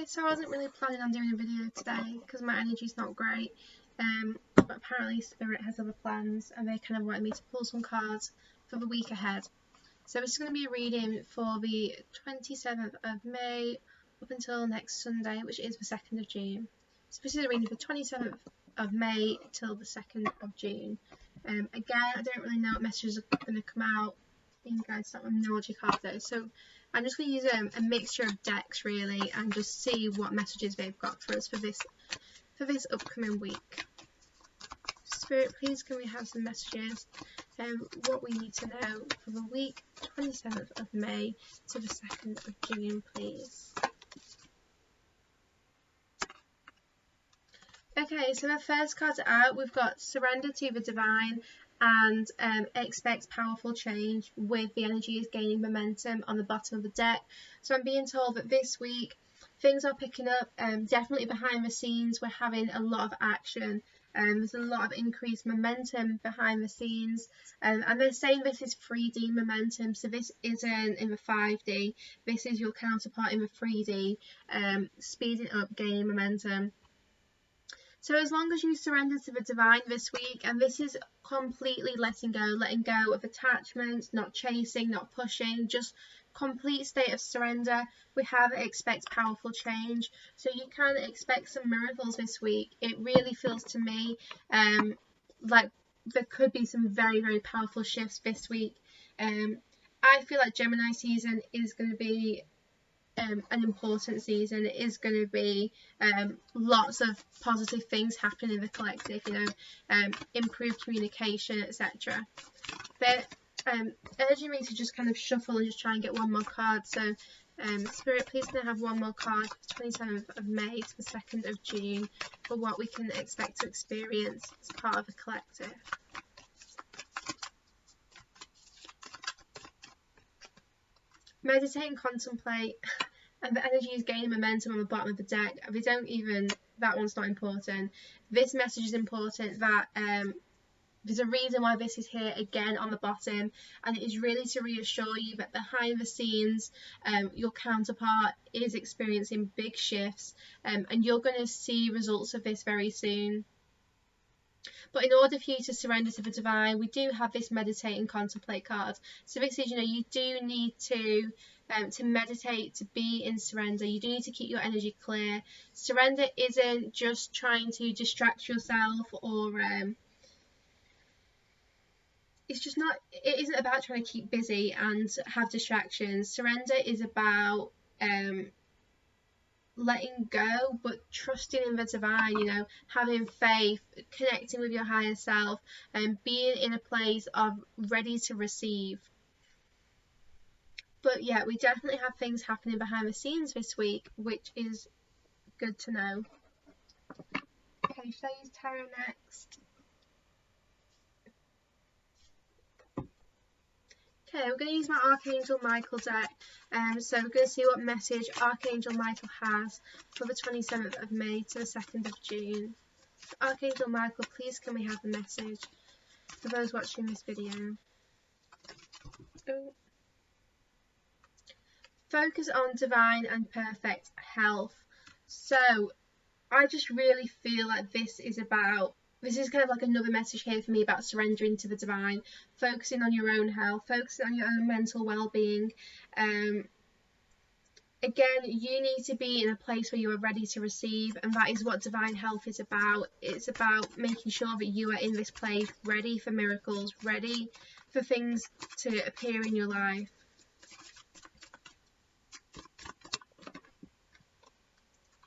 Hi, so I wasn't really planning on doing a video today because my energy's not great, but apparently Spirit has other plans and they kind of wanted me to pull some cards for the week ahead. So this is going to be a reading for the 27th of May up until next Sunday, which is the 2nd of June. So this is a reading for 27th of May till the 2nd of June. Again, I don't really know what messages are going to come out. You guys, that one numerology card though. So I'm just going to use a mixture of decks really and just see what messages they've got for us for this upcoming week. Spirit, please can we have some messages what we need to know for the week 27th of May to the 2nd of June, please. Okay, so the first card out, we've got Surrender to the Divine and expect powerful change with the energy is gaining momentum on the bottom of the deck. So I'm being told that this week things are picking up, definitely behind the scenes we're having a lot of action. There's a lot of increased momentum behind the scenes, and they're saying this is 3D momentum, so this isn't in the 5D, this is your counterpart in the 3D, speeding up, gaining momentum. So as long as you surrender to the divine this week, and this is completely letting go of attachments, not chasing, not pushing, just complete state of surrender, we have expect powerful change. So you can expect some miracles this week. It really feels to me like there could be some very, very powerful shifts this week. I feel like Gemini season is going to be an important season. It is going to be lots of positive things happening in the collective, you know, improved communication, etc. They're urging me to just kind of shuffle and just try and get one more card. So Spirit, please can I have one more card for 27th of May to the 2nd of June for what we can expect to experience as part of the collective. Meditate and contemplate, and the energy is gaining momentum on the bottom of the deck. We don't even, that one's not important. This message is important, that there's a reason why this is here again on the bottom, and it is really to reassure you that behind the scenes your counterpart is experiencing big shifts, and you're going to see results of this very soon. But in order for you to surrender to the divine, we do have this meditate and contemplate card. So this is, you know, you do need to meditate, to be in surrender. You do need to keep your energy clear. Surrender isn't just trying to distract yourself, or it's just not, it isn't about trying to keep busy and have distractions. Surrender is about letting go, but trusting in the divine, you know, having faith, connecting with your higher self, and being in a place of ready to receive. But yeah, we definitely have things happening behind the scenes this week, which is good to know. Okay, should I use tarot next? Okay, we're going to use my Archangel Michael deck. So we're going to see what message Archangel Michael has for the 27th of May to the 2nd of June. Archangel Michael, please can we have the message for those watching this video? Oh. Focus on divine and perfect health. So I just really feel like this is kind of like another message here for me about surrendering to the divine, focusing on your own health, focusing on your own mental well-being. Again, you need to be in a place where you are ready to receive, and that is what divine health is about. It's about making sure that you are in this place ready for miracles, ready for things to appear in your life.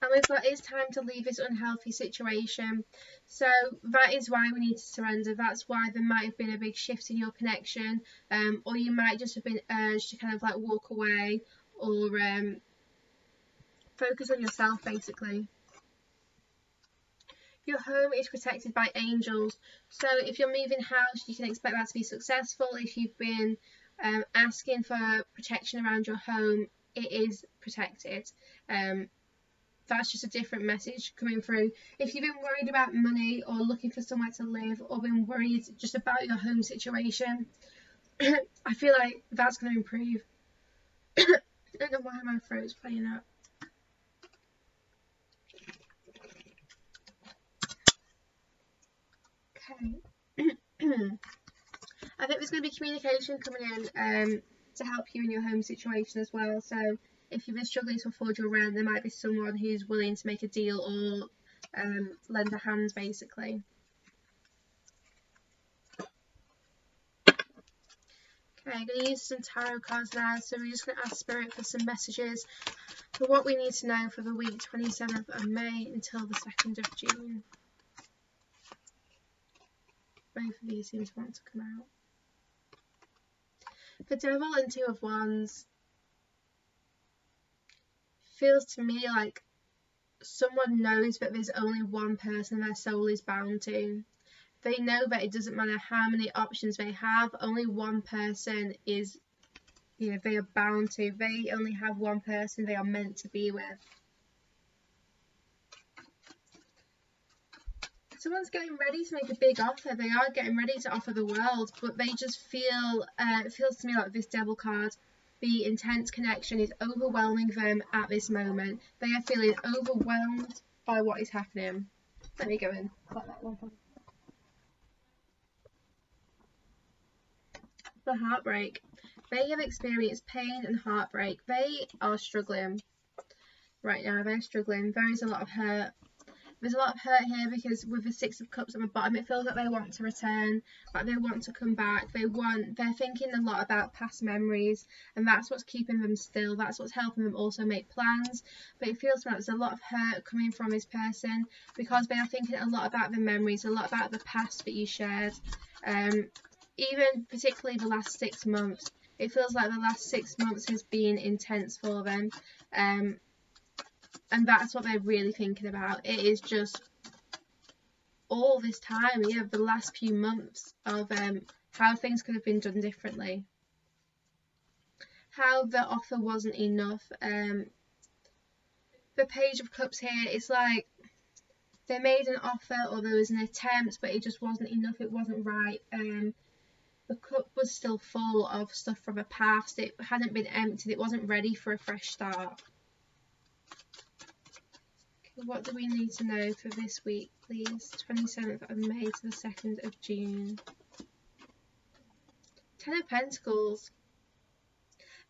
And we've got, it's time to leave this unhealthy situation. So that is why we need to surrender. That's why there might have been a big shift in your connection, or you might just have been urged to kind of like walk away, or focus on yourself basically. Your home is protected by angels. So if you're moving house, you can expect that to be successful. If you've been asking for protection around your home, it is protected. That's just a different message coming through. If you've been worried about money, or looking for somewhere to live, or been worried just about your home situation, I feel like that's going to improve. I don't know why my throat's playing up. think there's going to be communication coming in to help you in your home situation as well. So if you've been struggling to afford your rent, there might be someone who's willing to make a deal or lend a hand, basically. Okay, I'm going to use some tarot cards now, so we're just going to ask Spirit for some messages for what we need to know for the week 27th of May until the 2nd of June. Both of these seem to want to come out. The Devil and Two of Wands feels to me like someone knows that there's only one person their soul is bound to. They know that it doesn't matter how many options they have, only one person is, they are bound to. They only have one person they are meant to be with. Someone's getting ready to make a big offer. They are getting ready to offer the world, but they just feel, it feels to me like this Devil card, the intense connection is overwhelming them at this moment. They are feeling overwhelmed by what is happening. Let me go in. The heartbreak. They have experienced pain and heartbreak. They are struggling right now. They're struggling. There is a lot of hurt. There's a lot of hurt here because with the Six of Cups on the bottom, it feels like they want to return, like they want to come back. They're thinking a lot about past memories, and that's what's keeping them still. That's what's helping them also make plans. But it feels like there's a lot of hurt coming from this person because they are thinking a lot about the memories, a lot about the past that you shared. Even particularly the last 6 months, it feels like the last 6 months has been intense for them, and that's what they're really thinking about. It is just all this time, the last few months of how things could have been done differently, how the offer wasn't enough. The Page of Cups here, it's like they made an offer or there was an attempt, but it just wasn't enough, it wasn't right. The cup was still full of stuff from the past. It hadn't been emptied. It wasn't ready for a fresh start. Okay, what do we need to know for this week, please? 27th of May to the 2nd of June. 10 of Pentacles.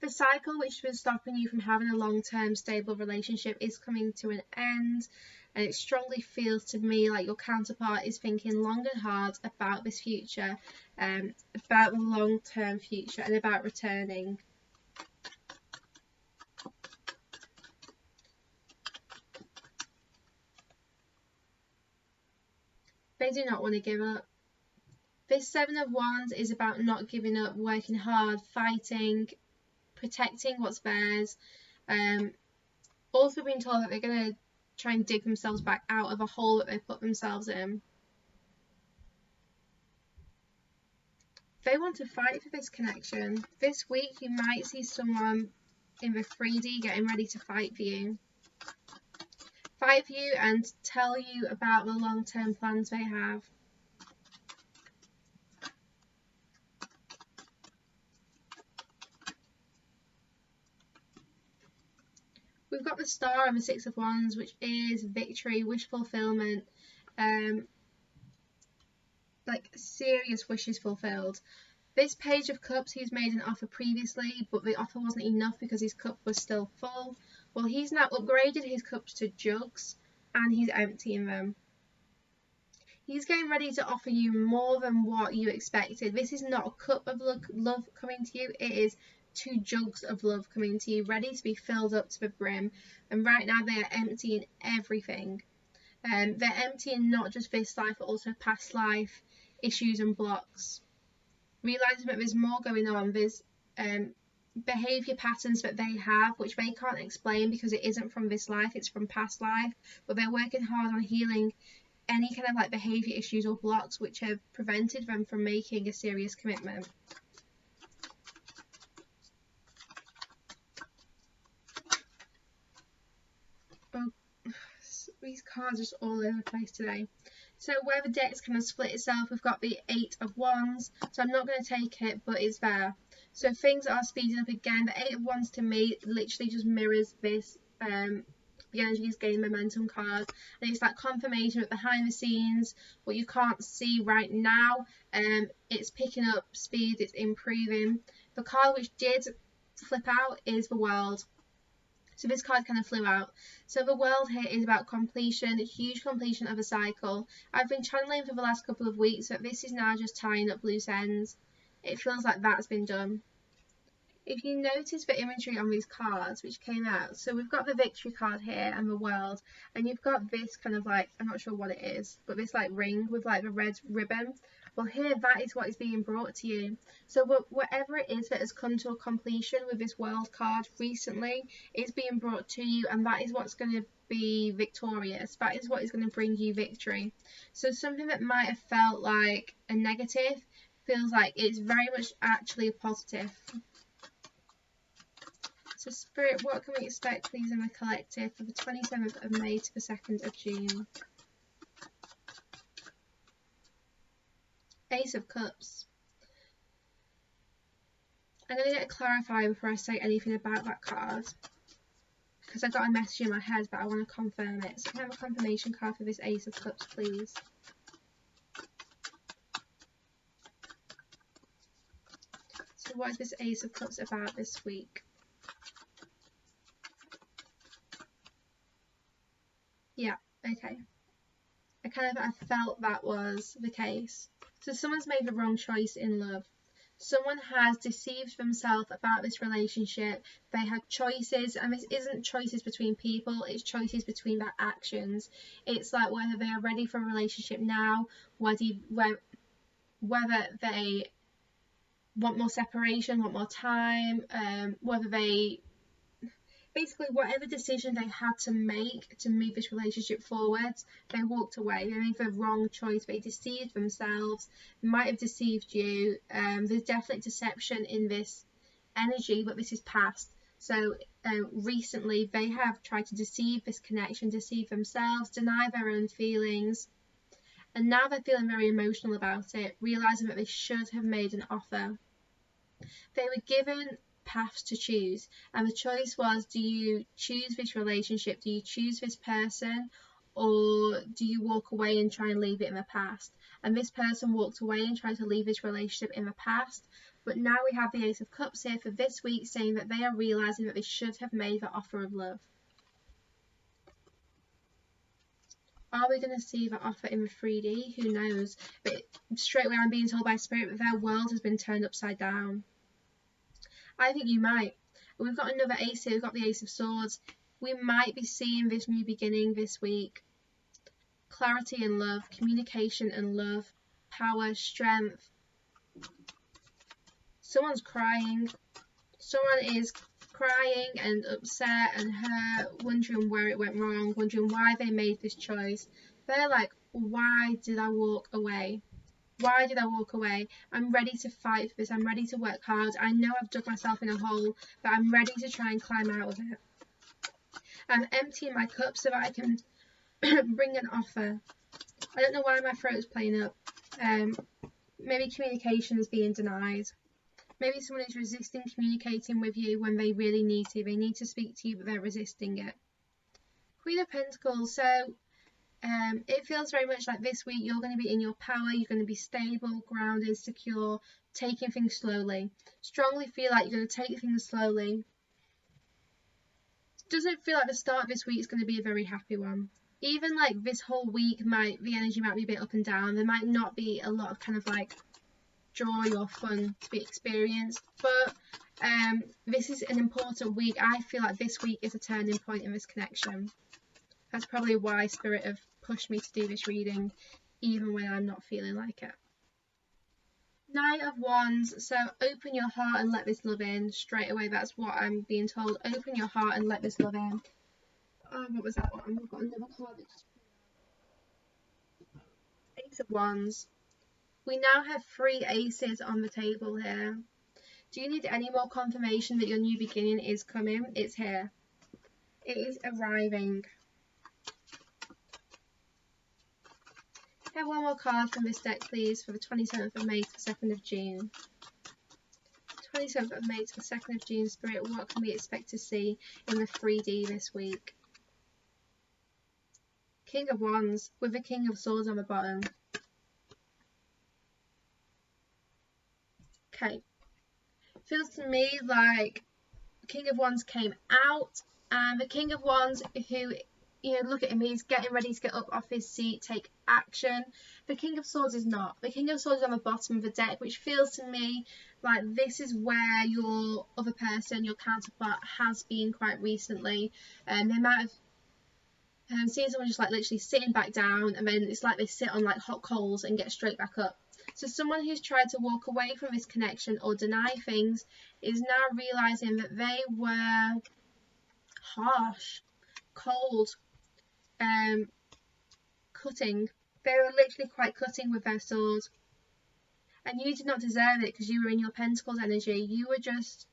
The cycle which was stopping you from having a long-term stable relationship is coming to an end, and it strongly feels to me like your counterpart is thinking long and hard about this future, about the long-term future and about returning. They do not want to give up. This Seven of Wands is about not giving up, working hard, fighting, protecting what's theirs. Also being told that they're going to try and dig themselves back out of a hole that they put themselves in. They want to fight for this connection. This week you might see someone in the 3D getting ready to fight for you. Fight for you and tell you about the long-term plans they have. We've got the Star and the Six of Wands, which is victory, wish fulfillment, like serious wishes fulfilled. This Page of Cups, he's made an offer previously, but the offer wasn't enough because his cup was still full. Well, he's now upgraded his cups to jugs and he's emptying them. He's getting ready to offer you more than what you expected. This is not a cup of love coming to you. It is 2 jugs of love coming to you, ready to be filled up to the brim. And right now they are emptying everything. They're emptying not just this life, but also past life issues and blocks. Realising that there's more going on. There's behaviour patterns that they have, which they can't explain because it isn't from this life, it's from past life. But they're working hard on healing any kind of like behaviour issues or blocks which have prevented them from making a serious commitment. Oh, these cards are just all over the place today. So where the deck's kind of split itself, we've got the 8 of Wands. So I'm not going to take it, but it's there. So things are speeding up again. The 8 of Wands to me literally just mirrors this the energy is gaining momentum card, and it's that confirmation of behind the scenes, what you can't see right now. It's picking up speed, it's improving. The card which did flip out is the World. So this card kind of flew out. So the World here is about completion, a huge completion of a cycle. I've been channeling for the last couple of weeks, but this is now just tying up loose ends. It feels like that's been done. If you notice the imagery on these cards which came out, so we've got the Victory card here and the World, and you've got this kind of like, I'm not sure what it is, but this like ring with like the red ribbon. Well, here that is what is being brought to you. So whatever it is that has come to a completion with this World card recently is being brought to you, and that is what's going to be victorious. That is what is going to bring you victory. So something that might have felt like a negative feels like it's very much actually a positive. So Spirit, what can we expect please in the collective for the 27th of May to the 2nd of June? Ace of Cups. I'm going to get clarified before I say anything about that card, because I got a message in my head but I want to confirm it. So can I have a confirmation card for this Ace of Cups please? So what is this Ace of Cups about this week? Yeah, okay. I felt that was the case. So someone's made the wrong choice in love. Someone has deceived themselves about this relationship. They had choices, and this isn't choices between people, it's choices between their actions. It's like whether they are ready for a relationship now, whether they want more separation, want more time, whether they... Basically, whatever decision they had to make to move this relationship forward, they walked away. They made the wrong choice. They deceived themselves. They might have deceived you. There's definitely deception in this energy, but this is past. So recently, they have tried to deceive this connection, deceive themselves, deny their own feelings. And now they're feeling very emotional about it, realising that they should have made an offer. They were given paths to choose, and the choice was, do you choose this relationship, do you choose this person, or do you walk away and try and leave it in the past? And this person walked away and tried to leave this relationship in the past, but now we have the Ace of Cups here for this week, saying that they are realising that they should have made the offer of love. Are we going to see the offer in the 3D? Who knows? But straight away I'm being told by Spirit that their world has been turned upside down. I think you might. We've got another ace here. We've got the Ace of Swords. We might be seeing this new beginning this week. Clarity and love, communication and love, power, strength. Someone's crying. Someone is crying and upset and hurt, wondering where it went wrong, wondering why they made this choice. They're like, why did I walk away? Why did I walk away? I'm ready to fight for this. I'm ready to work hard. I know I've dug myself in a hole, but I'm ready to try and climb out of it. I'm emptying my cup so that I can bring an offer. I don't know why my throat is playing up. Maybe communication is being denied. Maybe someone is resisting communicating with you when they really need to. They need to speak to you, but they're resisting it. Queen of Pentacles. So it feels very much like this week you're going to be in your power, you're going to be stable, grounded, secure, taking things slowly. Strongly feel like you're going to take things slowly. Doesn't feel like the start of this week is going to be a very happy one. Even like this whole week, the energy might be a bit up and down. There might not be a lot of kind of like joy or fun to be experienced, but this is an important week. I feel like this week is a turning point in this connection. That's probably why Spirit have pushed me to do this reading, even when I'm not feeling like it. Knight of Wands. So open your heart and let this love in. Straight away, that's what I'm being told. Open your heart and let this love in. What was that one? We've got another card. Ace of Wands. We now have 3 aces on the table here. Do you need any more confirmation that your new beginning is coming? It's here. It is arriving. Have one more card from this deck, please, for the 27th of May to the 2nd of June. 27th of May to the 2nd of June, Spirit, what can we expect to see in the 3D this week? King of Wands with the King of Swords on the bottom. Okay. Feels to me like King of Wands came out, and the King of Wands, who, you know, look at him, he's getting ready to get up off his seat, take action. The King of Swords is not. The King of Swords is on the bottom of the deck, which feels to me like this is where your other person, your counterpart, has been quite recently. They might have seen someone just like literally sitting back down, and then it's like they sit on like hot coals and get straight back up. So someone who's tried to walk away from this connection or deny things is now realising that they were harsh, cold, cutting. They were literally quite cutting with their sword. And you did not deserve it because you were in your Pentacles energy. You were just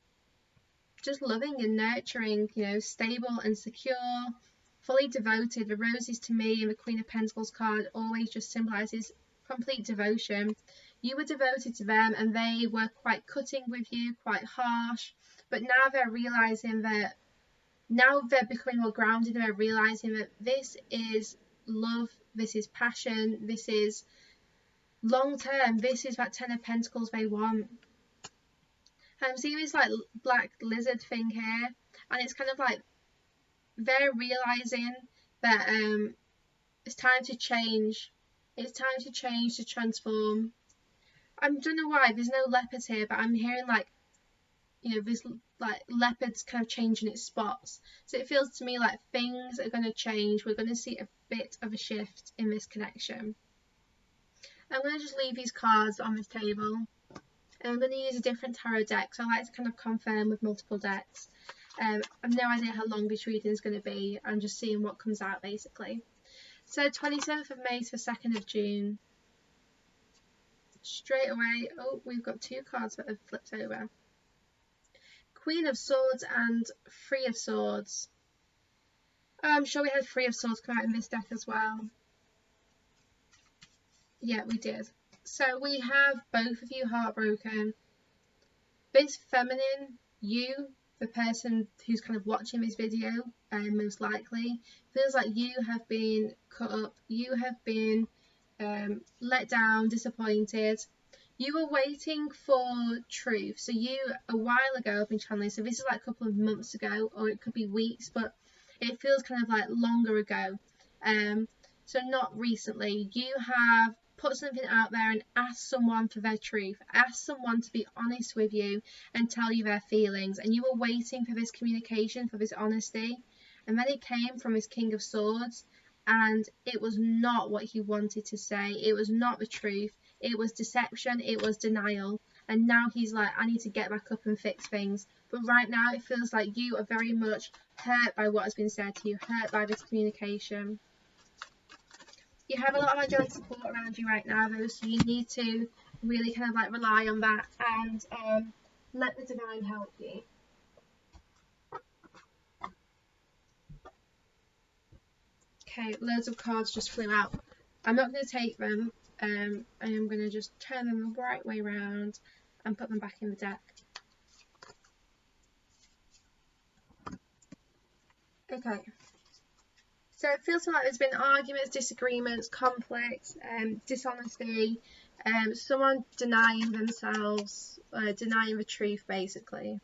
loving and nurturing, you know, stable and secure, fully devoted. The roses to me and the Queen of Pentacles card always just symbolises complete devotion. You were devoted to them, and they were quite cutting with you, quite harsh, but now they're realising that, now they're becoming more grounded, and they're realising that this is love, this is passion, this is long term, this is that Ten of Pentacles they want. I'm seeing this like black lizard thing here, and it's kind of like they're realising that it's time to change. It's time to change, to transform. I don't know why there's no leopards here, but I'm hearing like, you know, this like leopards kind of changing its spots. So it feels to me like things are going to change. We're going to see a bit of a shift in this connection. I'm going to just leave these cards on this table, and I'm going to use a different tarot deck. So I like to kind of confirm with multiple decks. I've no idea how long this reading is going to be. I'm just seeing what comes out basically. So 27th of May to 2nd of June. Straight away, oh, we've got two cards that have flipped over. Queen of Swords and Three of Swords. I'm sure we had Three of Swords come out in this deck as well. Yeah, we did. So we have both of you heartbroken. This feminine, you, the person who's kind of watching this video, most likely, feels like you have been cut up, you have been let down, disappointed. You were waiting for truth. So you, a while ago, have been channeling, so this is like a couple of months ago, or it could be weeks, but it feels kind of like longer ago. So not recently. You have put something out there and asked someone for their truth, asked someone to be honest with you and tell you their feelings, and you were waiting for this communication, for this honesty, and then it came from this King of Swords, and it was not what he wanted to say. It was not the truth. It was deception. It was denial. And now he's like, I need to get back up and fix things. But right now it feels like you are very much hurt by what has been said to you, hurt by this communication. You have a lot of angelic support around you right now though, so you need to really kind of like rely on that and let the divine help you. Okay, loads of cards just flew out. I'm not going to take them. I am going to just turn them the right way around and put them back in the deck. Okay. So it feels like there's been arguments, disagreements, conflicts, dishonesty, someone denying themselves, denying the truth basically.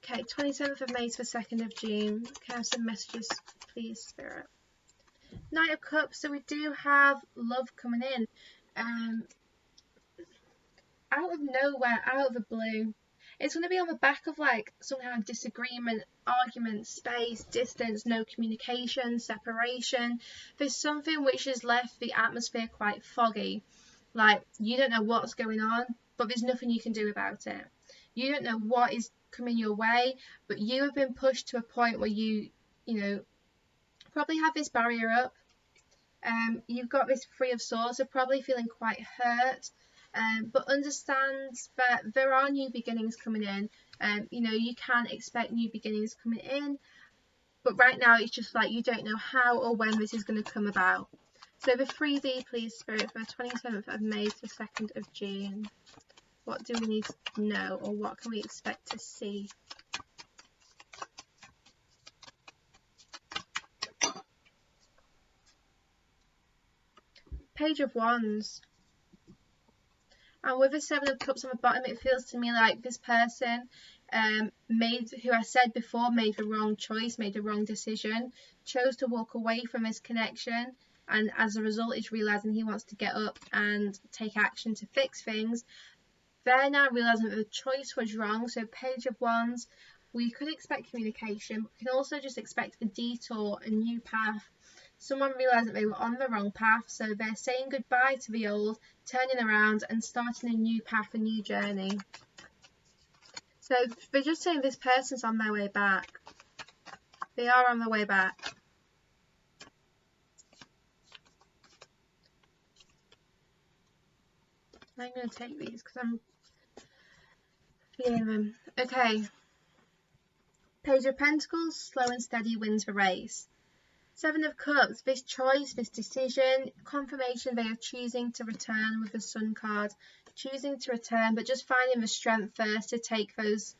Okay, 27th of May to the 2nd of June. Can I have some messages, please, Spirit? Knight of Cups, so we do have love coming in. Out of nowhere, out of the blue. It's going to be on the back of like some kind of disagreement, argument, space, distance, no communication, separation. There's something which has left the atmosphere quite foggy. Like, you don't know what's going on, but there's nothing you can do about it. You don't know what is coming your way, but you have been pushed to a point where you know, probably have this barrier up. You've got this Three of Swords, so probably feeling quite hurt, but understand that there are new beginnings coming in. You know, you can expect new beginnings coming in, but right now it's just like you don't know how or when this is going to come about. So the 3D, please, Spirit, for the 27th of May to 2nd of June. What do we need to know, or what can we expect to see? Page of Wands. And with the Seven of Cups on the bottom, it feels to me like this person who I said before, made the wrong choice, made the wrong decision, chose to walk away from this connection, and as a result is realising he wants to get up and take action to fix things. They're now realising that the choice was wrong. So Page of Wands, we could expect communication, but we can also just expect a detour, a new path. Someone realised that they were on the wrong path, so they're saying goodbye to the old, turning around and starting a new path, a new journey. So they're just saying this person's on their way back. They are on their way back. I'm going to take these because I'm feeling them. Okay. Page of Pentacles, slow and steady wins the race. Seven of Cups, this choice, this decision, confirmation they are choosing to return with the Sun card. Choosing to return, but just finding the strength first to take those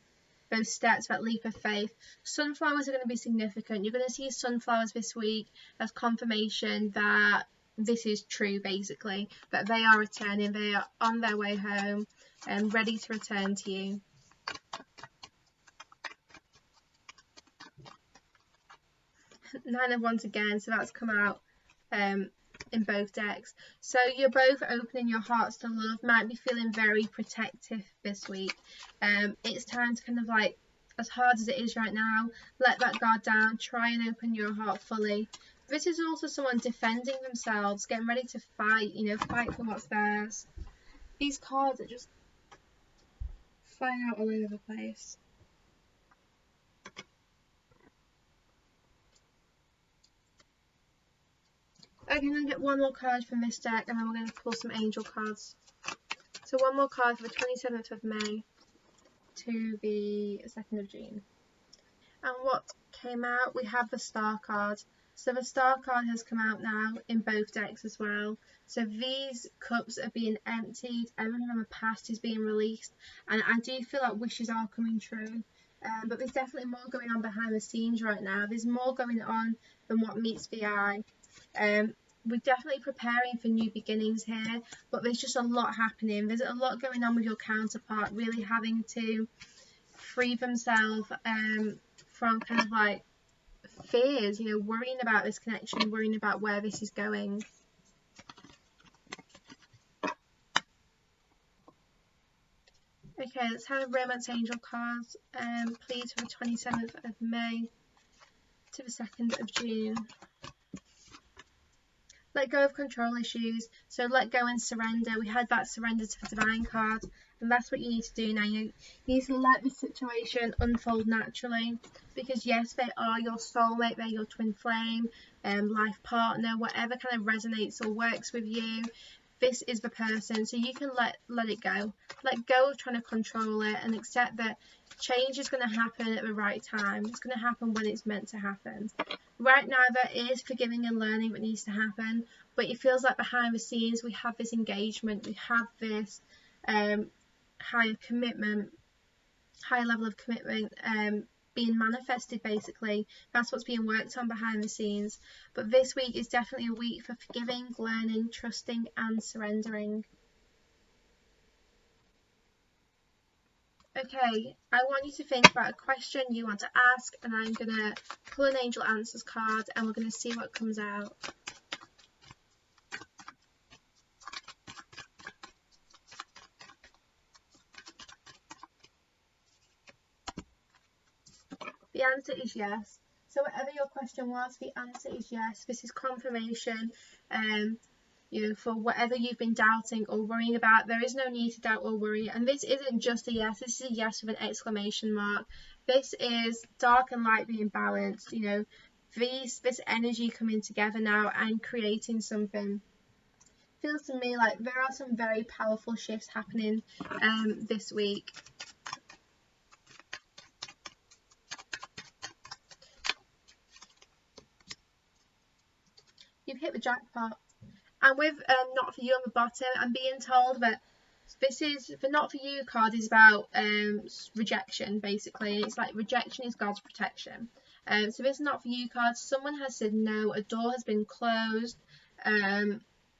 steps, that leap of faith. Sunflowers are going to be significant. You're going to see sunflowers this week as confirmation that this is true, basically. That they are returning, they are on their way home and ready to return to you. Nine of Wands again, so that's come out in both decks. So you're both opening your hearts to love, might be feeling very protective this week. It's time to kind of like, as hard as it is right now, let that guard down, try and open your heart fully. This is also someone defending themselves, getting ready to fight, fight for what's theirs. These cards are just flying out all over the place. Okay, I'm going to get one more card from this deck and then we're going to pull some angel cards. So one more card for the 27th of May to the 2nd of June. And what came out, we have the Star card. So the Star card has come out now in both decks as well. So these cups are being emptied, everything from the past is being released, and I do feel like wishes are coming true. But there's definitely more going on behind the scenes right now. There's more going on than what meets the eye. We're definitely preparing for new beginnings here, but there's just a lot happening. There's a lot going on with your counterpart, really having to free themselves from kind of like fears, worrying about this connection, worrying about where this is going. Okay, let's have Romance Angel cards, please, for the 27th of May to the 2nd of June. Let go of control issues, so let go and surrender. We had that surrender to the Divine card, and that's what you need to do now. You need to let this situation unfold naturally, because yes, they are your soulmate, they're your twin flame, life partner, whatever kind of resonates or works with you. This is the person, so you can let it go. Let go of trying to control it and accept that change is going to happen at the right time. It's going to happen when it's meant to happen. Right now there is forgiving and learning that needs to happen, but it feels like behind the scenes we have this engagement, we have this higher level of commitment being manifested, basically. That's what's being worked on behind the scenes. But this week is definitely a week for forgiving, learning, trusting and surrendering. Okay, I want you to think about a question you want to ask, and I'm going to pull an Angel Answers card and we're going to see what comes out. The answer is yes. So whatever your question was, the answer is yes. This is confirmation. For whatever you've been doubting or worrying about, there is no need to doubt or worry. And this isn't just a yes, this is a yes with an exclamation mark. This is dark and light being balanced, this energy coming together now and creating something. Feels to me like there are some very powerful shifts happening this week. You've hit the jackpot. And with Not For You on the bottom, I'm being told that the Not For You card is about rejection, basically. It's like rejection is God's protection. So this Not For You card, someone has said no, a door has been closed,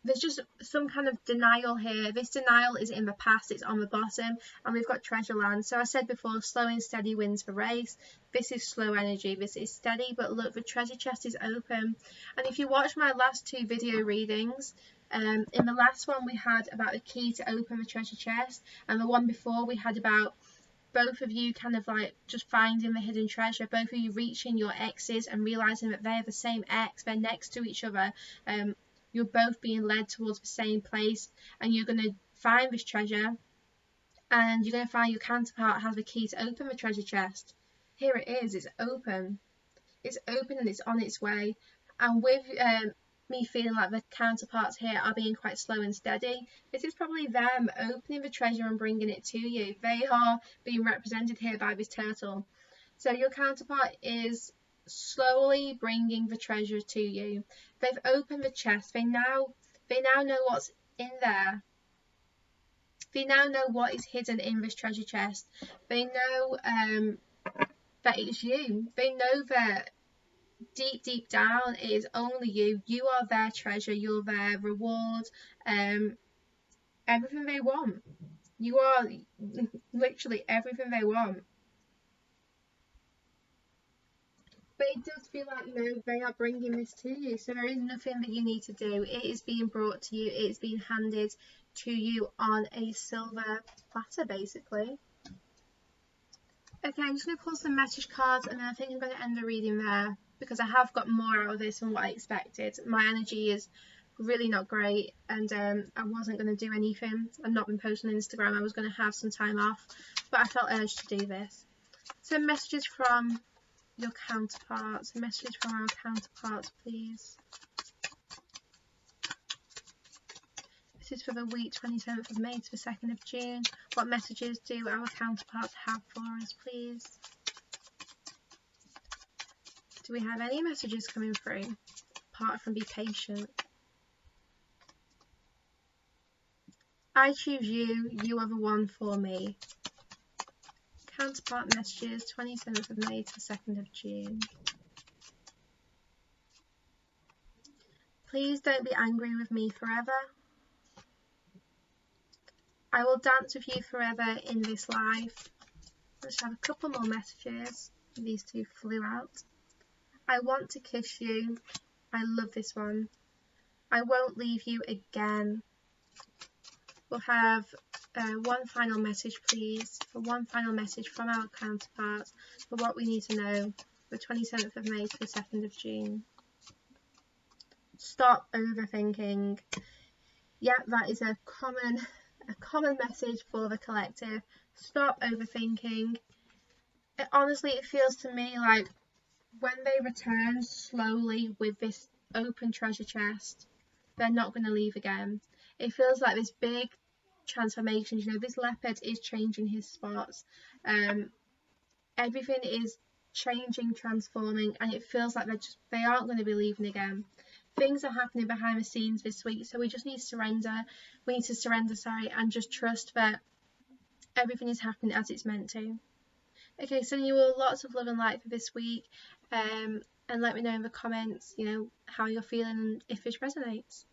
there's just some kind of denial here. This denial is in the past, it's on the bottom, and we've got treasure land. So I said before, slow and steady wins the race. This is slow energy, this is steady, but look, the treasure chest is open. And if you watch my last two video readings, in the last one we had about the key to open the treasure chest, and the one before we had about both of you kind of like just finding the hidden treasure, both of you reaching your X's and realizing that they're the same X, they're next to each other. You're both being led towards the same place, and you're going to find this treasure, and you're going to find your counterpart has the key to open the treasure chest. Here it is, it's open. It's open and it's on its way. And with me feeling like the counterparts here are being quite slow and steady, this is probably them opening the treasure and bringing it to you. They are being represented here by this turtle. So your counterpart is slowly bringing the treasure to you. They've opened the chest. They now know what's in there. They now know what is hidden in this treasure chest. They know that it's you. They know that deep down it is only you. You are their treasure. You're their reward. Everything they want. You are literally everything they want. But it does feel like, they are bringing this to you. So there is nothing that you need to do. It is being brought to you. It is being handed to you on a silver platter, basically. Okay, I'm just going to pull some message cards, and then I think I'm going to end the reading there, because I have got more out of this than what I expected. My energy is really not great, and I wasn't going to do anything. I've not been posting on Instagram. I was going to have some time off, but I felt urged to do this. So messages from your counterparts. Message from our counterparts, please. This is for the week 27th of May to the 2nd of June. What messages do our counterparts have for us, please? Do we have any messages coming through, apart from be patient? I choose you. You are the one for me. Counterpart messages, 27th of May to the 2nd of June. Please don't be angry with me forever. I will dance with you forever in this life. Let's have a couple more messages. These two flew out. I want to kiss you. I love this one. I won't leave you again. We'll have one final message, please. For one final message from our counterparts for what we need to know. The 27th of May to the 2nd of June. Stop overthinking. Yeah, that is a common message for the collective. Stop overthinking. Honestly, it feels to me like when they return slowly with this open treasure chest, they're not going to leave again. It feels like this big transformation. This leopard is changing his spots. Everything is changing, transforming, and it feels like they aren't going to be leaving again. Things are happening behind the scenes this week, so we just need to surrender. We need to surrender, and just trust that everything is happening as it's meant to. Okay, sending you all lots of love and light for this week, and let me know in the comments, how you're feeling and if this resonates.